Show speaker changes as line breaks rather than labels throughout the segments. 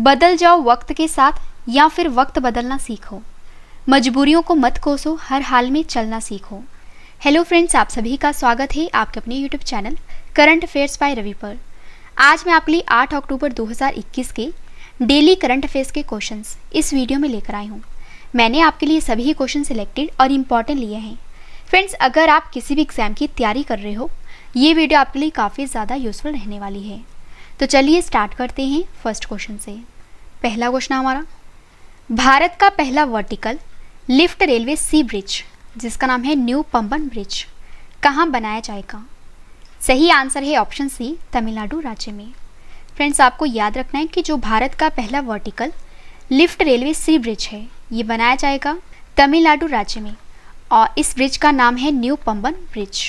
बदल जाओ वक्त के साथ या फिर वक्त बदलना सीखो। मजबूरियों को मत कोसो, हर हाल में चलना सीखो। हेलो फ्रेंड्स, आप सभी का स्वागत है आपके अपने YouTube channel current affairs by Ravi पर। आज मैं आपके लिए 8 अक्टूबर 2021 के डेली करंट अफेयर्स के क्वेश्चंस इस वीडियो में लेकर आई हूँ। मैंने आपके लिए सभी क्वेश्चन सिलेक्टेड और इम्पॉर्टेंट लिए हैं। फ्रेंड्स, अगर आप किसी भी एग्जाम की तैयारी कर रहे हो, ये वीडियो आपके लिए काफ़ी ज़्यादा यूजफुल रहने वाली है। तो चलिए स्टार्ट करते हैं फर्स्ट क्वेश्चन से। पहला क्वेश्चन हमारा, भारत का पहला वर्टिकल लिफ्ट रेलवे सी ब्रिज जिसका नाम है न्यू पंबन ब्रिज कहाँ बनाया जाएगा? सही आंसर है ऑप्शन सी, तमिलनाडु राज्य में। फ्रेंड्स, आपको याद रखना है कि जो भारत का पहला वर्टिकल लिफ्ट रेलवे सी ब्रिज है ये बनाया जाएगा तमिलनाडु राज्य में और इस ब्रिज का नाम है न्यू पंबन ब्रिज।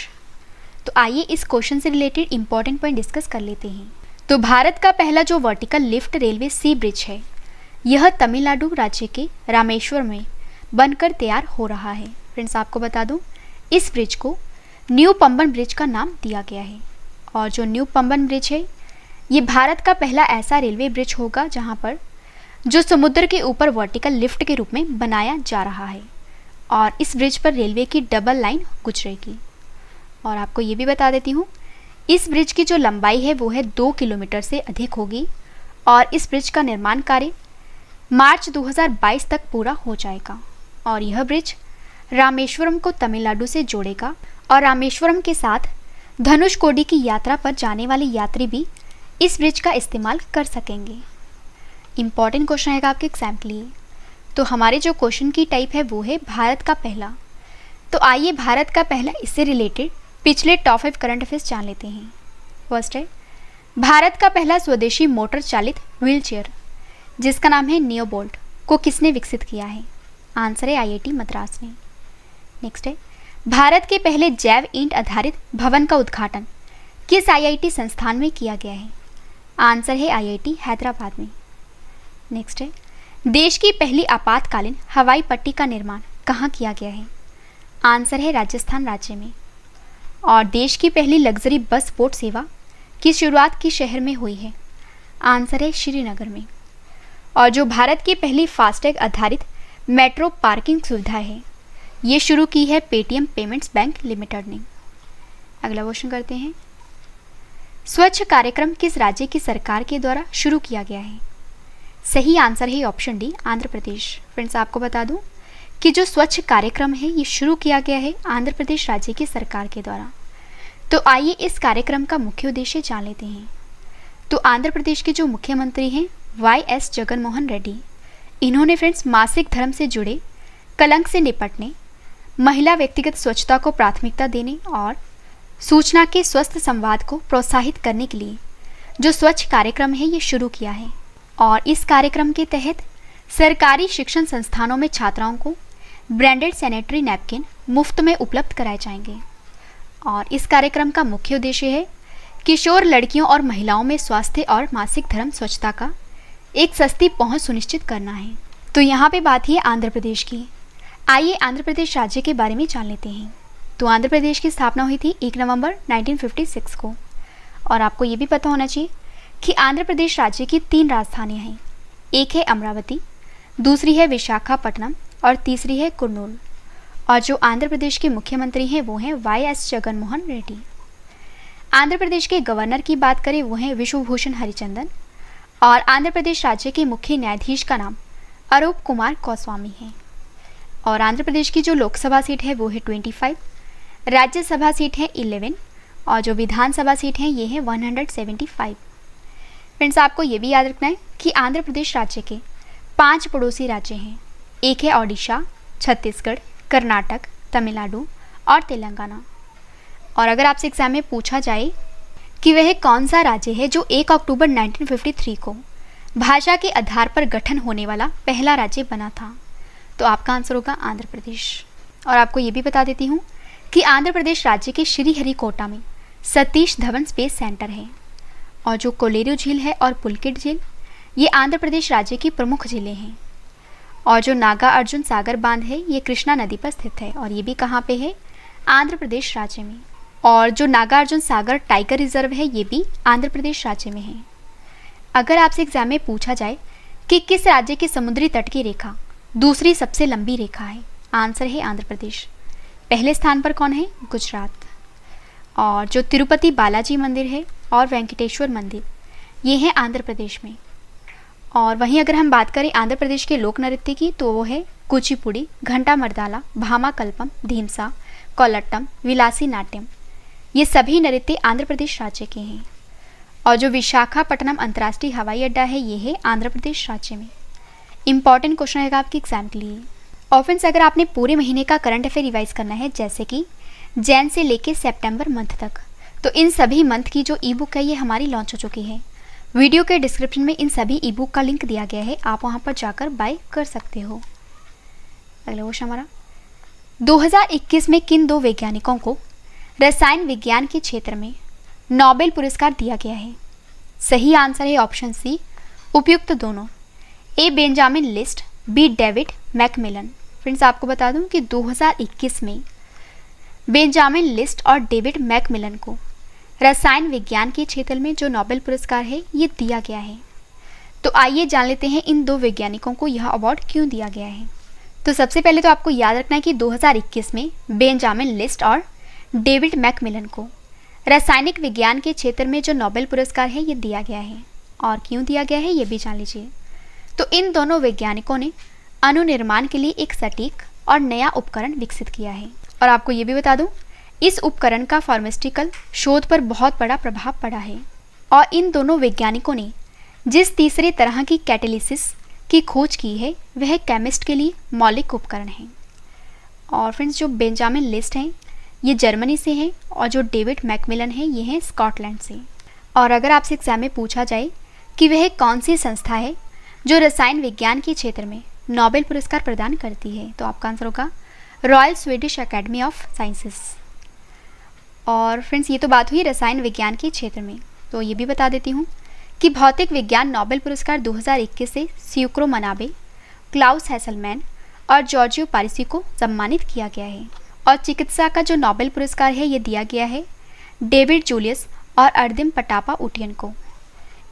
तो आइए इस क्वेश्चन से रिलेटेड इंपॉर्टेंट पॉइंट डिस्कस कर लेते हैं। तो भारत का पहला जो वर्टिकल लिफ्ट रेलवे सी ब्रिज है यह तमिलनाडु राज्य के रामेश्वरम में बनकर तैयार हो रहा है। फ्रेंड्स, आपको बता दूं, इस ब्रिज को न्यू पंबन ब्रिज का नाम दिया गया है और जो न्यू पंबन ब्रिज है ये भारत का पहला ऐसा रेलवे ब्रिज होगा जहां पर जो समुद्र के ऊपर वर्टिकल लिफ्ट के रूप में बनाया जा रहा है और इस ब्रिज पर रेलवे की डबल लाइन गुजरेगी। और आपको ये भी बता देती हूँ, इस ब्रिज की जो लंबाई है वो है 2 किलोमीटर से अधिक होगी और इस ब्रिज का निर्माण कार्य मार्च 2022 तक पूरा हो जाएगा और यह ब्रिज रामेश्वरम को तमिलनाडु से जोड़ेगा और रामेश्वरम के साथ धनुषकोडी की यात्रा पर जाने वाले यात्री भी इस ब्रिज का इस्तेमाल कर सकेंगे। इम्पॉर्टेंट क्वेश्चन रहेगा आपके एग्जाम के लिए। तो हमारे जो क्वेश्चन की टाइप है वो है भारत का पहला। तो आइए भारत का पहला इससे रिलेटेड पिछले टॉप 5 करंट अफेयर्स जान लेते हैं। फर्स्ट है, भारत का पहला स्वदेशी मोटर चालित व्हील चेयर जिसका नाम है नियोबोल्ट को किसने विकसित किया है? आंसर है आईआईटी मद्रास ने। नेक्स्ट है, भारत के पहले जैव ईंट आधारित भवन का उद्घाटन किस आईआईटी संस्थान में किया गया है? आंसर है आईआईटी हैदराबाद में। नेक्स्ट है, देश की पहली आपातकालीन हवाई पट्टी का निर्माण कहाँ किया गया है? आंसर है राजस्थान राज्य में। और देश की पहली लग्जरी बस बोट सेवा की शुरुआत किस शहर में हुई है? आंसर है श्रीनगर में। और जो भारत की पहली फास्टैग आधारित मेट्रो पार्किंग सुविधा है ये शुरू की है पेटीएम पेमेंट्स बैंक लिमिटेड ने। अगला क्वेश्चन करते हैं, स्वच्छ कार्यक्रम किस राज्य की सरकार के द्वारा शुरू किया गया है? सही आंसर है option D, Andhra Pradesh. Friends, आपको बता दूं कि जो स्वच्छ कार्यक्रम है ये शुरू किया गया है आंध्र प्रदेश राज्य की सरकार के द्वारा। तो आइए इस कार्यक्रम का मुख्य उद्देश्य जान लेते हैं। तो आंध्र प्रदेश के जो मुख्यमंत्री हैं वाई.एस. जगनमोहन रेड्डी, इन्होंने फ्रेंड्स मासिक धर्म से जुड़े कलंक से निपटने, महिला व्यक्तिगत स्वच्छता को प्राथमिकता देने और सूचना के स्वस्थ संवाद को प्रोत्साहित करने के लिए जो स्वच्छ कार्यक्रम है ये शुरू किया है। और इस कार्यक्रम के तहत सरकारी शिक्षण संस्थानों में छात्राओं को ब्रांडेड सैनिटरी नैपकिन मुफ्त में उपलब्ध कराए जाएंगे। और इस कार्यक्रम का मुख्य उद्देश्य है किशोर लड़कियों और महिलाओं में स्वास्थ्य और मासिक धर्म स्वच्छता का एक सस्ती पहुंच सुनिश्चित करना है। तो यहाँ पे बात है आंध्र प्रदेश की। आइए आंध्र प्रदेश राज्य के बारे में जान लेते हैं। तो आंध्र प्रदेश की स्थापना हुई थी 1 नवंबर 1956 को। और आपको ये भी पता होना चाहिए कि आंध्र प्रदेश राज्य की 3 राजधानियाँ हैं। एक है अमरावती, दूसरी है विशाखापट्टनम और तीसरी है कुर्नूल। और जो आंध्र प्रदेश के मुख्यमंत्री हैं वो हैं वाई.एस. जगनमोहन रेड्डी। आंध्र प्रदेश के गवर्नर की बात करें वो हैं विश्वभूषण हरिचंदन और आंध्र प्रदेश राज्य के मुख्य न्यायाधीश का नाम अरूप कुमार गोस्वामी है। और आंध्र प्रदेश की जो लोकसभा सीट है वो है 25, राज्यसभा सीट है 11 और जो विधानसभा सीट है ये है 175। फ्रेंड्स, आपको ये भी याद रखना है कि आंध्र प्रदेश राज्य के 5 पड़ोसी राज्य हैं। एक है ओडिशा, छत्तीसगढ़, कर्नाटक, तमिलनाडु और तेलंगाना। और अगर आपसे एग्जाम में पूछा जाए कि वह कौन सा राज्य है जो 1 अक्टूबर 1953 को भाषा के आधार पर गठन होने वाला पहला राज्य बना था, तो आपका आंसर होगा आंध्र प्रदेश। और आपको ये भी बता देती हूँ कि आंध्र प्रदेश राज्य के श्रीहरिकोटा में सतीश धवन स्पेस सेंटर है। और जो कोलेरू झील है और पुलकिट झील ये आंध्र प्रदेश राज्य की प्रमुख झीलें हैं। और जो नागा अर्जुन सागर बांध है ये कृष्णा नदी पर स्थित है और ये भी कहाँ पे है? आंध्र प्रदेश राज्य में। और जो नागार्जुन सागर टाइगर रिजर्व है ये भी आंध्र प्रदेश राज्य में है। अगर आपसे एग्जाम में पूछा जाए कि किस राज्य की समुद्री तट की रेखा दूसरी सबसे लंबी रेखा है? आंसर है आंध्र प्रदेश। पहले स्थान पर कौन है? गुजरात। और जो तिरुपति बालाजी मंदिर है और वेंकटेश्वर मंदिर, ये है आंध्र प्रदेश में। और वहीं अगर हम बात करें आंध्र प्रदेश के लोक नृत्य की, तो वो है कुचिपुड़ी, घंटा मर्दाला, भामाकल्पम, धीमसा, कोलट्टम, विलासी नाट्यम। ये सभी नृत्य आंध्र प्रदेश राज्य के हैं। और जो विशाखापट्टनम अंतर्राष्ट्रीय हवाई अड्डा है, ये है आंध्र प्रदेश राज्य में। इंपॉर्टेंट क्वेश्चन रहेगा आपके एग्जाम के लिए। और फ्रेंड्स, अगर आपने पूरे महीने का करंट अफेयर रिवाइज करना है, जैसे कि जैन से लेके सितंबर मंथ तक, तो इन सभी मंथ की जो ई बुक है ये हमारी लॉन्च हो चुकी है। वीडियो के डिस्क्रिप्शन में इन सभी ई बुक का लिंक दिया गया है, आप वहाँ पर जाकर बाय कर सकते हो। अगला क्वेश्चन हमारा, 2021 में किन दो वैज्ञानिकों को रसायन विज्ञान के क्षेत्र में नोबेल पुरस्कार दिया गया है? सही आंसर है ऑप्शन सी, उपयुक्त दोनों। A Benjamin List, B David MacMillan. Friends, आपको बता दूं कि 2021 में बेंजामिन लिस्ट और डेविड मैकमिलन को रसायन विज्ञान के क्षेत्र में जो नोबेल पुरस्कार है ये दिया गया है। तो आइए जान लेते हैं इन दो वैज्ञानिकों को यह अवार्ड क्यों दिया गया है। तो सबसे पहले तो आपको याद रखना है कि 2021 में बेंजामिन लिस्ट और डेविड मैकमिलन को रासायनिक विज्ञान के क्षेत्र में जो नोबेल पुरस्कार है ये दिया गया है। और क्यों दिया गया है ये भी जान लीजिए। तो इन दोनों वैज्ञानिकों ने अणु निर्माण के लिए एक सटीक और नया उपकरण विकसित किया है। और आपको ये भी बता दूं, इस उपकरण का फार्मास्यूटिकल शोध पर बहुत बड़ा प्रभाव पड़ा है। और इन दोनों वैज्ञानिकों ने जिस तीसरे तरह की कैटालिसिस की खोज की है वह केमिस्ट के लिए मौलिक उपकरण है। और फ्रेंड्स, जो बेंजामिन लिस्ट हैं ये जर्मनी से हैं और जो डेविड मैकमिलन है ये हैं स्कॉटलैंड से। और अगर आपसे एग्जाम में पूछा जाए कि वह कौन सी संस्था है जो रसायन विज्ञान के क्षेत्र में नोबेल पुरस्कार प्रदान करती है, तो आपका आंसर होगा royal Swedish academy of sciences. और फ्रेंड्स, ये तो बात हुई रसायन विज्ञान के क्षेत्र में। तो ये भी बता देती हूँ कि भौतिक विज्ञान नोबेल पुरस्कार 2021 से स्यूक्रो मनाबे, क्लाउस हैसलमैन और जॉर्जियो पारिसी को सम्मानित किया गया है। और चिकित्सा का जो नोबेल पुरस्कार है ये दिया गया है डेविड जूलियस और अर्दिम पटापा उटियन को।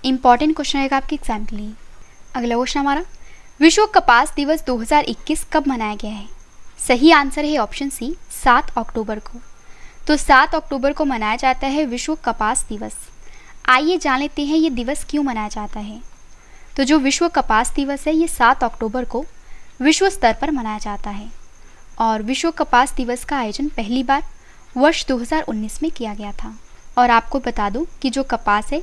इंपॉर्टेंट क्वेश्चन रहेगा आपके एग्जाम के लिए। अगला क्वेश्चन हमारा, विश्व कपास दिवस 2021 कब मनाया गया है? सही आंसर है ऑप्शन सी, 7 अक्टूबर को। तो 7 अक्टूबर को मनाया जाता है विश्व कपास दिवस। आइए जान लेते हैं ये दिवस क्यों मनाया जाता है। तो जो विश्व कपास दिवस है ये 7 अक्टूबर को विश्व स्तर पर मनाया जाता है। और विश्व कपास दिवस का आयोजन पहली बार वर्ष 2019 में किया गया था। और आपको बता दूं कि जो कपास है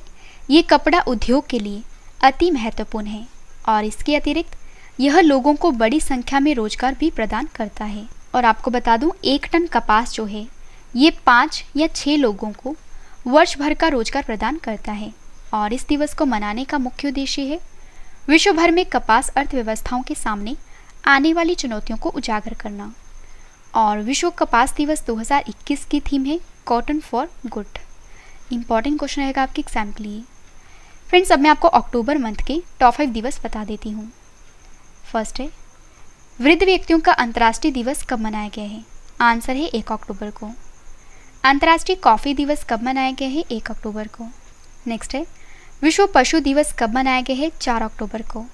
ये कपड़ा उद्योग के लिए अति महत्वपूर्ण है। और इसके अतिरिक्त यह लोगों को बड़ी संख्या में रोजगार भी प्रदान करता है। और आपको बता दूं 1 टन कपास जो है ये 5 या 6 लोगों को वर्ष भर का रोजगार प्रदान करता है। और इस दिवस को मनाने का मुख्य उद्देश्य है विश्व भर में कपास अर्थव्यवस्थाओं के सामने आने वाली चुनौतियों को उजागर करना। और विश्व कपास दिवस 2021 की थीम है cotton for good. Important question रहेगा आपके एग्जाम के लिए। फ्रेंड्स, अब मैं आपको अक्टूबर मंथ के टॉप 5 दिवस बता देती हूँ। फर्स्ट है, वृद्ध व्यक्तियों का अंतर्राष्ट्रीय दिवस कब मनाया गया है? आंसर है 1 अक्टूबर को। अंतर्राष्ट्रीय कॉफ़ी दिवस कब मनाया गया है? 1 अक्टूबर को। नेक्स्ट है, विश्व पशु दिवस कब मनाया गया है? 4 अक्टूबर को।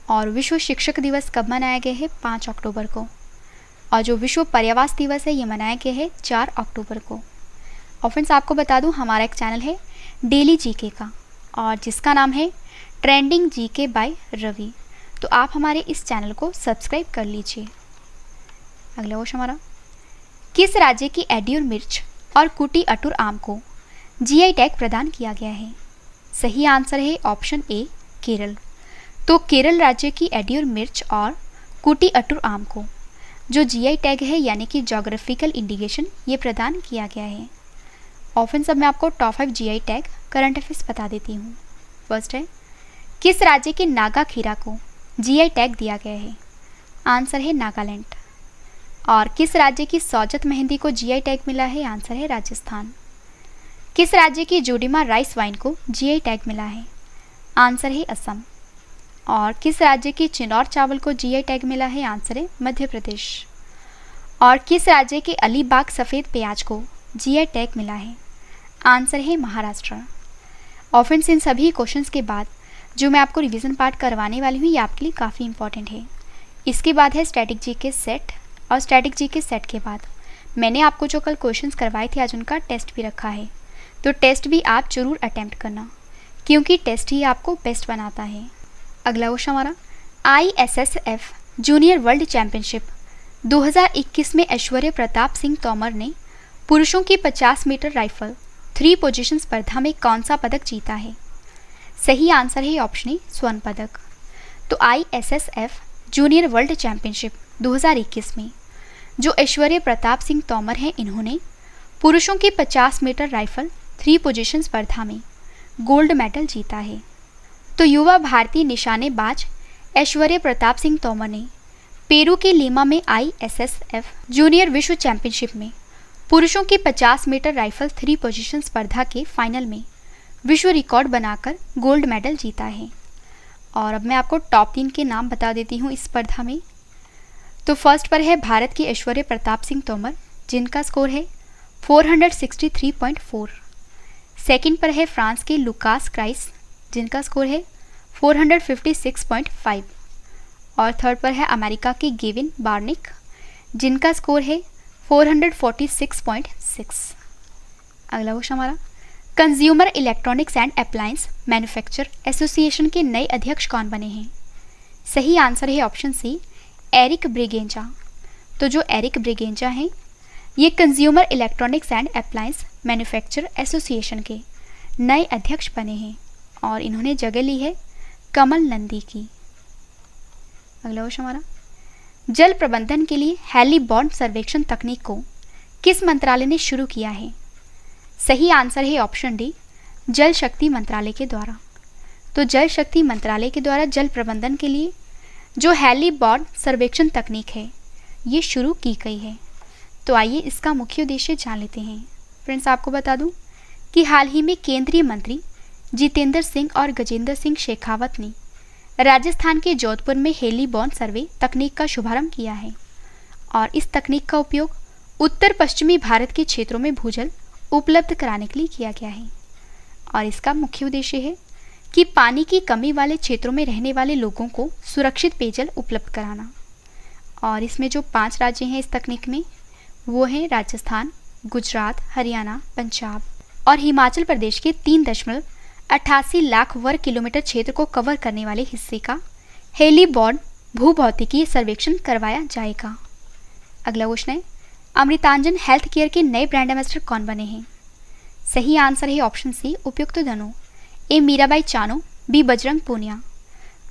और विश्व शिक्षक दिवस कब मनाया गया है? 5 अक्टूबर को। और जो विश्व पर्यावरण दिवस है ये मनाया गया है 4 अक्टूबर को। और फ्रेंड्स, आपको बता दूं हमारा एक चैनल है डेली जीके का और जिसका नाम है ट्रेंडिंग जीके बाय रवि। तो आप हमारे इस चैनल को सब्सक्राइब कर लीजिए। अगला क्वेश्चन हमारा, किस राज्य की एड्यूर मिर्च और कुटी अटूर आम को जीआई टैग प्रदान किया गया है? सही आंसर है ऑप्शन ए, केरल। तो केरल राज्य की एड्यूर मिर्च और कुटी अटूर आम को जो जीआई टैग है यानी कि जोग्राफिकल इंडिकेशन ये प्रदान किया गया है। ऑप्शन सब मैं आपको top 5 GI tag current affairs बता देती हूँ। फर्स्ट है, किस राज्य के नागा खीरा को जीआई टैग दिया गया है? आंसर है नागालैंड। और किस राज्य की सौजत मेहंदी को जीआई टैग मिला है? आंसर है राजस्थान। किस राज्य की जोडीमा राइस वाइन को जीआई टैग मिला है? आंसर है असम। और किस राज्य की चिनौर चावल को जीआई टैग मिला है? आंसर है मध्य प्रदेश। और किस राज्य के अलीबाग सफ़ेद प्याज को जीआई टैग मिला है? आंसर है महाराष्ट्र। और फ्रेंड्स, इन सभी क्वेश्चंस के बाद जो मैं आपको रिवीजन पार्ट करवाने वाली हूँ ये आपके लिए काफ़ी इंपॉर्टेंट है। इसके बाद है स्टैटिक जीके सेट, और स्टैटिक जीके सेट के बाद मैंने आपको जो कल क्वेश्चंस करवाए थे आज उनका टेस्ट भी रखा है, तो टेस्ट भी आप जरूर अटैम्प्ट करना, क्योंकि टेस्ट ही आपको बेस्ट बनाता है। अगला क्वेश्चन हमारा, ISSF जूनियर वर्ल्ड चैंपियनशिप 2021 में ऐश्वर्य प्रताप सिंह तोमर ने पुरुषों की 50 मीटर राइफल 3 पोजीशन स्पर्धा में कौन सा पदक जीता है? सही आंसर है ऑप्शन ए, स्वर्ण पदक। तो ISSF जूनियर वर्ल्ड चैंपियनशिप 2021 में जो ऐश्वर्य प्रताप सिंह तोमर हैं, इन्होंने पुरुषों की 50 मीटर राइफल 3 पोजीशन स्पर्धा में गोल्ड मेडल जीता है। तो युवा भारतीय निशानेबाज ऐश्वर्य प्रताप सिंह तोमर ने पेरू के लीमा में ISSF जूनियर विश्व चैंपियनशिप में पुरुषों की 50 मीटर राइफल 3 पोजीशन स्पर्धा के फाइनल में विश्व रिकॉर्ड बनाकर गोल्ड मेडल जीता है। और अब मैं आपको टॉप 3 के नाम बता देती हूँ इस स्पर्धा में। तो फर्स्ट पर है भारत की ऐश्वर्य प्रताप सिंह तोमर, जिनका स्कोर है 463.4। सेकंड पर है फ्रांस के लुकास क्राइस, जिनका स्कोर है 456.5। और थर्ड पर है अमेरिका के गेविन बार्निक, जिनका स्कोर है 446.6। अगला क्वेश्चन हमारा, consumer electronics and appliance manufacture association के नए अध्यक्ष कौन बने हैं? सही आंसर है ऑप्शन सी, एरिक ब्रिगेंजा। तो जो एरिक ब्रिगेंजा हैं ये consumer electronics and appliance manufacture association के नए अध्यक्ष बने हैं और इन्होंने जगह ली है कमल नंदी की। अगला क्वेश्चन हमारा, जल प्रबंधन के लिए हेलीबॉर्न सर्वेक्षण तकनीक को किस मंत्रालय ने शुरू किया है? सही आंसर है ऑप्शन डी, जल शक्ति मंत्रालय के द्वारा। तो जल शक्ति मंत्रालय के द्वारा जल प्रबंधन के लिए जो हेलीबॉर्न सर्वेक्षण तकनीक है ये शुरू की गई है। तो आइए इसका मुख्य उद्देश्य जान लेते हैं। फ्रेंड्स, आपको बता दूं कि हाल ही में केंद्रीय मंत्री जितेंद्र सिंह और गजेंद्र सिंह शेखावत ने राजस्थान के जोधपुर में हेलीबॉर्न सर्वे तकनीक का शुभारंभ किया है और इस तकनीक का उपयोग उत्तर पश्चिमी भारत के क्षेत्रों में भूजल उपलब्ध कराने के लिए किया गया है। और इसका मुख्य उद्देश्य है कि पानी की कमी वाले क्षेत्रों में रहने वाले लोगों को सुरक्षित पेयजल उपलब्ध कराना। और इसमें जो 5 राज्य हैं इस तकनीक में वो हैं राजस्थान, गुजरात, हरियाणा, पंजाब और हिमाचल प्रदेश के 3.88 लाख वर्ग किलोमीटर क्षेत्र को कवर करने वाले हिस्से का हेलीबॉर्न भूभौतिकीय सर्वेक्षण करवाया जाएगा। अगला क्वेश्चन है, अमृतांजन हेल्थ केयर के नए ब्रांड एम्बेसडर कौन बने हैं? सही आंसर है ऑप्शन सी, उपयुक्त दोनों, ए मीराबाई चानू, बी बजरंग पूनिया।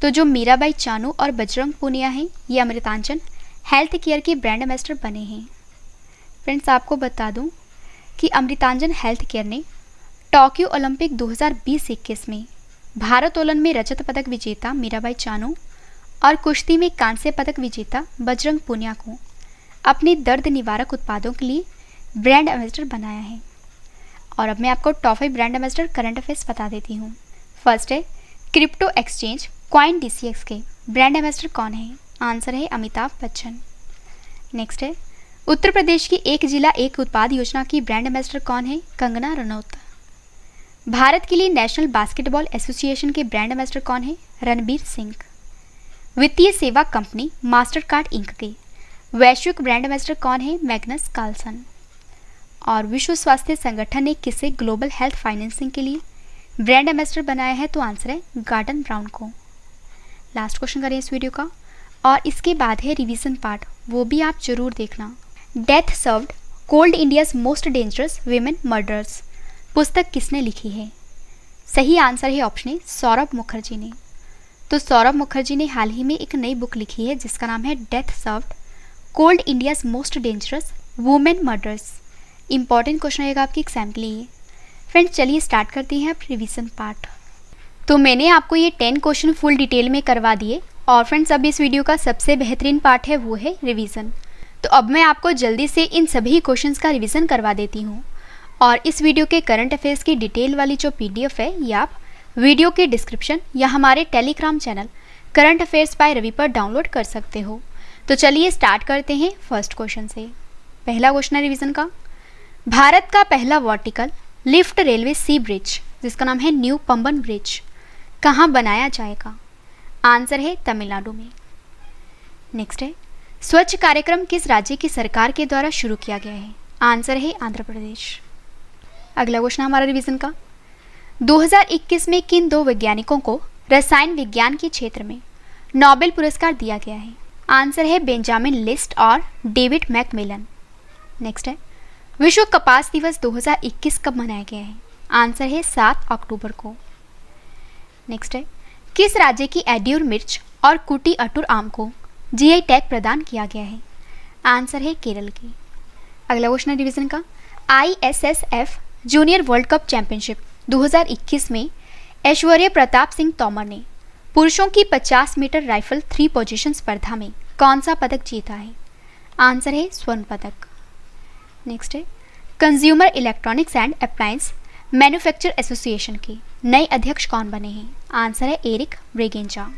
तो जो मीराबाई चानू और बजरंग पूनिया हैं ये अमृतांजन हेल्थ केयर के ब्रांड एम्बेसडर बने हैं। फ्रेंड्स, आपको बता दूं कि अमृतांजन हेल्थ केयर ने टोक्यो ओलंपिक 2020-21 में भारोत्तोलन में रजत पदक विजेता मीराबाई चानू और कुश्ती में कांस्य पदक विजेता बजरंग पूनिया को अपने दर्द निवारक उत्पादों के लिए ब्रांड एम्बेसडर बनाया है। और अब मैं आपको top 5 brand ambassador current affairs बता देती हूँ। फर्स्ट है, क्रिप्टो एक्सचेंज कॉइन DCX के ब्रांड एम्बेसडर कौन है? आंसर है अमिताभ बच्चन। नेक्स्ट है, उत्तर प्रदेश की एक जिला एक उत्पाद योजना की ब्रांड एम्बेसडर कौन है? कंगना रनौत। भारत के लिए नेशनल बास्केटबॉल एसोसिएशन के ब्रांड एम्बेसडर कौन है? रणबीर सिंह। वित्तीय सेवा कंपनी मास्टरकार्ड इंक के वैश्विक ब्रांड एम्बेसडर कौन है? Magnus Carlsen. और विश्व स्वास्थ्य संगठन ने किसे ग्लोबल हेल्थ फाइनेंसिंग के लिए ब्रांड एम्बेसडर बनाया है? तो आंसर है गार्डन ब्राउन को। लास्ट क्वेश्चन करें इस वीडियो का और इसके बाद है रिवीजन पार्ट, वो भी आप जरूर देखना। Death served cold India's most dangerous women murders पुस्तक किसने लिखी है? सही आंसर है ऑप्शन ए, सौरभ मुखर्जी ने। तो सौरभ मुखर्जी ने हाल ही में एक नई बुक लिखी है जिसका नाम है death served cold India's most dangerous women murders. Important question रहेगा आपके एग्जाम के लिए। फ्रेंड्स, चलिए स्टार्ट करते हैं अब रिवीजन पार्ट। तो मैंने आपको ये 10 क्वेश्चन फुल डिटेल में करवा दिए और फ्रेंड्स अब इस वीडियो का सबसे बेहतरीन पार्ट है वो है रिवीजन। तो अब मैं आपको जल्दी से इन सभी क्वेश्चंस का रिवीजन करवा देती हूँ और इस वीडियो के करंट अफेयर्स की डिटेल वाली जो PDF है ये आप वीडियो के डिस्क्रिप्शन या हमारे Telegram channel current affairs by Ravi पर डाउनलोड कर सकते हो। तो चलिए स्टार्ट करते हैं फर्स्ट क्वेश्चन से। पहला क्वेश्चन है रिवीजन का, भारत का पहला वर्टिकल लिफ्ट रेलवे सी ब्रिज जिसका नाम है न्यू पंबन ब्रिज कहाँ बनाया जाएगा? आंसर है तमिलनाडु में। नेक्स्ट है, स्वच्छ कार्यक्रम किस राज्य की सरकार के द्वारा शुरू किया गया है? आंसर है आंध्र प्रदेश। अगला क्वेश्चन हमारा रिवीजन का, 2021 में किन दो वैज्ञानिकों को रसायन विज्ञान के क्षेत्र में नोबेल पुरस्कार दिया गया है? आंसर है बेंजामिन लिस्ट और डेविड मैकमिलन। नेक्स्ट है, विश्व कपास दिवस 2021 कब मनाया गया है? आंसर है 7 अक्टूबर को। नेक्स्ट है, किस राज्य की एड्यूर मिर्च और कुटी अटूर आम को जीआई टैग प्रदान किया गया है? आंसर है केरल की। अगला क्वेश्चन डिवीजन का, ISSF junior world cup championship 2021 में ऐश्वर्य प्रताप सिंह तोमर ने पुरुषों की 50 मीटर राइफल 3 पोजीशन स्पर्धा में कौन सा पदक जीता है? आंसर है स्वर्ण पदक। नेक्स्ट है, consumer electronics and appliance manufacture association के नए अध्यक्ष कौन बने हैं? आंसर है एरिक ब्रेगेंजा।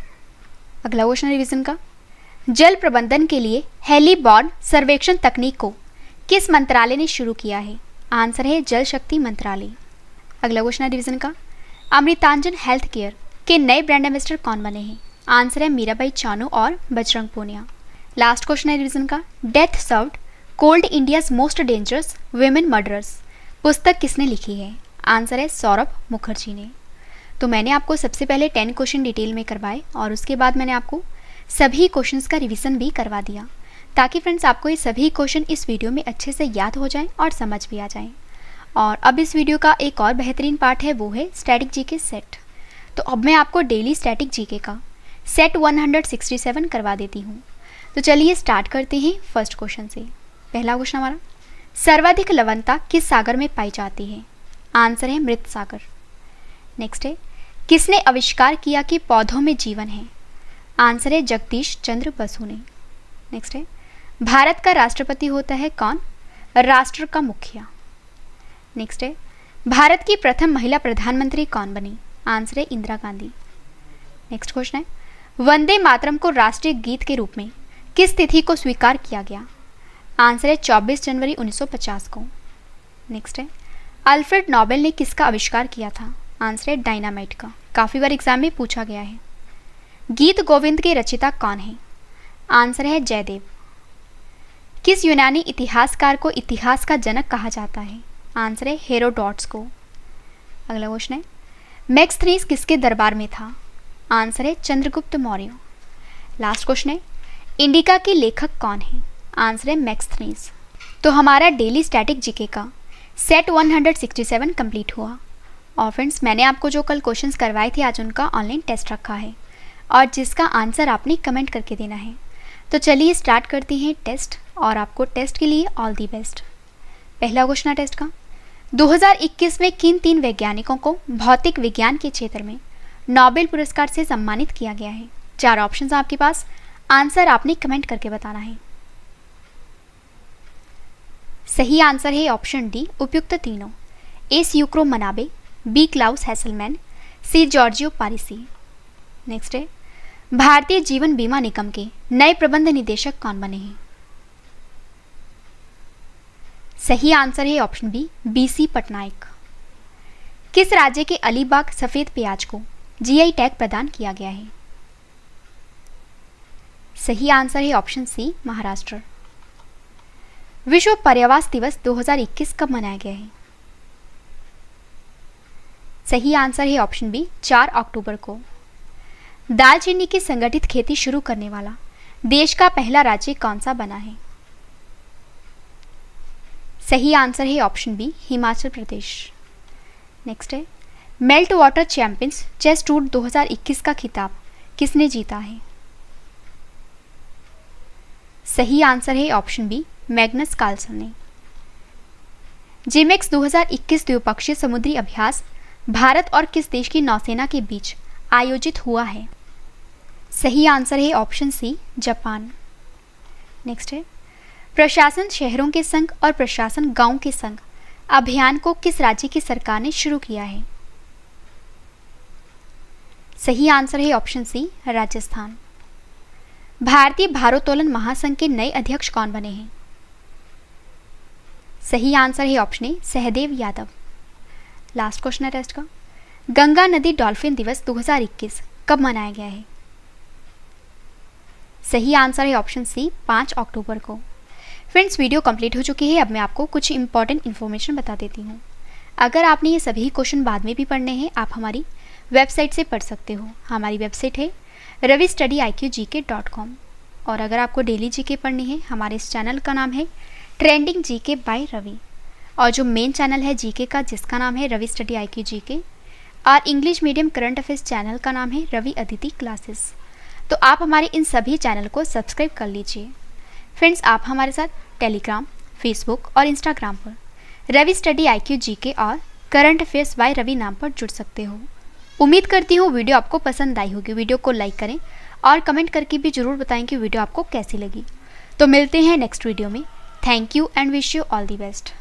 अगला क्वेश्चन रिवीजन का, जल प्रबंधन के लिए हेलीबॉर्न सर्वेक्षण तकनीक को किस मंत्रालय ने शुरू किया है? आंसर है जल शक्ति मंत्रालय। अगला क्वेश्चन रिवीजन का, अमृतांजन हेल्थ केयर के नए ब्रांड एम्बेसडर कौन बने हैं? आंसर है मीराबाई चानू और बजरंग पूनिया। लास्ट क्वेश्चन है रिवीजन का, death served cold India's most dangerous women murderers पुस्तक किसने लिखी है? आंसर है सौरभ मुखर्जी ने। तो मैंने आपको सबसे पहले 10 क्वेश्चन डिटेल में करवाए और उसके बाद मैंने आपको सभी क्वेश्चंस का रिवीजन भी करवा दिया, ताकि फ्रेंड्स आपको ये सभी क्वेश्चन इस वीडियो में अच्छे से याद हो जाएं और समझ भी आ जाएं। और अब इस वीडियो का एक और बेहतरीन पार्ट है, वो है स्टैटिक जीके सेट। तो अब मैं आपको डेली स्टैटिक जीके का सेट 167 करवा देती हूँ। तो चलिए स्टार्ट करते हैं फर्स्ट क्वेश्चन से। पहला क्वेश्चन हमारा, सर्वाधिक लवणता किस सागर में पाई जाती है? आंसर है मृत सागर। नेक्स्ट है, किसने आविष्कार किया कि पौधों में जीवन है? आंसर है जगदीश चंद्र बसु ने। नेक्स्ट है, भारत का राष्ट्रपति होता है कौन? राष्ट्र का मुखिया। नेक्स्ट है, भारत की प्रथम महिला प्रधानमंत्री कौन बनी? आंसर है इंदिरा गांधी। नेक्स्ट क्वेश्चन है, वंदे मातरम को राष्ट्रीय गीत के रूप में किस तिथि को स्वीकार किया गया? आंसर है 24 जनवरी 1950 को। नेक्स्ट है, अल्फ्रेड नोबेल ने किसका आविष्कार किया था? आंसर है डायनामाइट का। काफ़ी बार एग्जाम में पूछा गया है। गीत गोविंद के रचयिता कौन है? आंसर है जयदेव। किस यूनानी इतिहासकार को इतिहास का जनक कहा जाता है? आंसर है हेरोडोटस को। अगला क्वेश्चन है, मैक्सथनीस किसके दरबार में था? आंसर है चंद्रगुप्त मौर्य। लास्ट क्वेश्चन है, इंडिका के लेखक कौन है? आंसर है मैक्सथनीस। तो हमारा डेली स्टैटिक जीके का सेट 167 कंप्लीट हुआ। और फ्रेंड्स, मैंने आपको जो कल क्वेश्चंस करवाए थे आज उनका ऑनलाइन टेस्ट रखा है और जिसका आंसर आपने कमेंट करके देना है। तो चलिए स्टार्ट करते हैं टेस्ट और आपको टेस्ट के लिए ऑल दी बेस्ट। पहला क्वेश्चन है टेस्ट का, 2021 में किन 3 वैज्ञानिकों को भौतिक विज्ञान के क्षेत्र में नोबेल पुरस्कार से सम्मानित किया गया है? 4 ऑप्शंस आपके पास, आंसर आपने कमेंट करके बताना है। सही आंसर है ऑप्शन डी, उपयुक्त तीनों। ए स्यूक्रो मनाबे, बी क्लाउस हैसलमैन, सी जॉर्जियो पारिसी। नेक्स्ट है, भारतीय जीवन बीमा निगम के नए प्रबंध निदेशक कौन बने हैं? सही आंसर है ऑप्शन बी, BC पटनायक। किस राज्य के अलीबाग सफेद प्याज को जीआई टैग प्रदान किया गया है? सही आंसर है ऑप्शन सी, महाराष्ट्र। विश्व पर्यावरण दिवस 2021 कब मनाया गया है? सही आंसर है ऑप्शन बी, 4 अक्टूबर को। दालचीनी की संगठित खेती शुरू करने वाला देश का पहला राज्य कौन सा बना है? सही आंसर है option B, Himachal Pradesh. Next है, Meltwater Champions Chess Tour 2021 का खिताब किसने जीता है? सही आंसर है ऑप्शन बी, मैग्नस कार्लसन ने। जिमेक्स 2021 द्विपक्षीय समुद्री अभ्यास भारत और किस देश की नौसेना के बीच आयोजित हुआ है? सही आंसर है ऑप्शन सी, जापान। नेक्स्ट है, प्रशासन शहरों के संघ और प्रशासन गांव के संघ अभियान को किस राज्य की सरकार ने शुरू किया है? सही आंसर है ऑप्शन सी, राजस्थान। भारतीय भारोत्तोलन महासंघ के नए अध्यक्ष कौन बने हैं? सही आंसर है option A, Sahdev Yadav. Last question है टेस्ट का, गंगा नदी डॉल्फिन दिवस 2021 कब मनाया गया है? सही आंसर है ऑप्शन सी, 5 अक्टूबर को। फ्रेंड्स, वीडियो कंप्लीट हो चुकी है। अब मैं आपको कुछ इंपॉर्टेंट इन्फॉर्मेशन बता देती हूँ। अगर आपने ये सभी क्वेश्चन बाद में भी पढ़ने हैं, आप हमारी वेबसाइट से पढ़ सकते हो। हमारी वेबसाइट है ravistudy.iqgk.com। और अगर आपको डेली जीके पढ़नी है, हमारे इस चैनल का नाम है ट्रेंडिंग जीके बाय रवि। और जो मेन चैनल है जीके का, जिसका नाम है रवि स्टडी IQ GK, और English medium current affairs channel का नाम है रवि अदिति क्लासेस। तो आप हमारे इन सभी चैनल को सब्सक्राइब कर लीजिए। फ्रेंड्स, आप हमारे साथ टेलीग्राम, फेसबुक और इंस्टाग्राम पर रवि स्टडी IQ GK और करंट अफेयर्स बाय रवि नाम पर जुड़ सकते हो। उम्मीद करती हूँ वीडियो आपको पसंद आई होगी। वीडियो को लाइक करें और कमेंट करके भी ज़रूर बताएं कि वीडियो आपको कैसी लगी। तो मिलते हैं नेक्स्ट वीडियो में। Thank you and wish you all the best.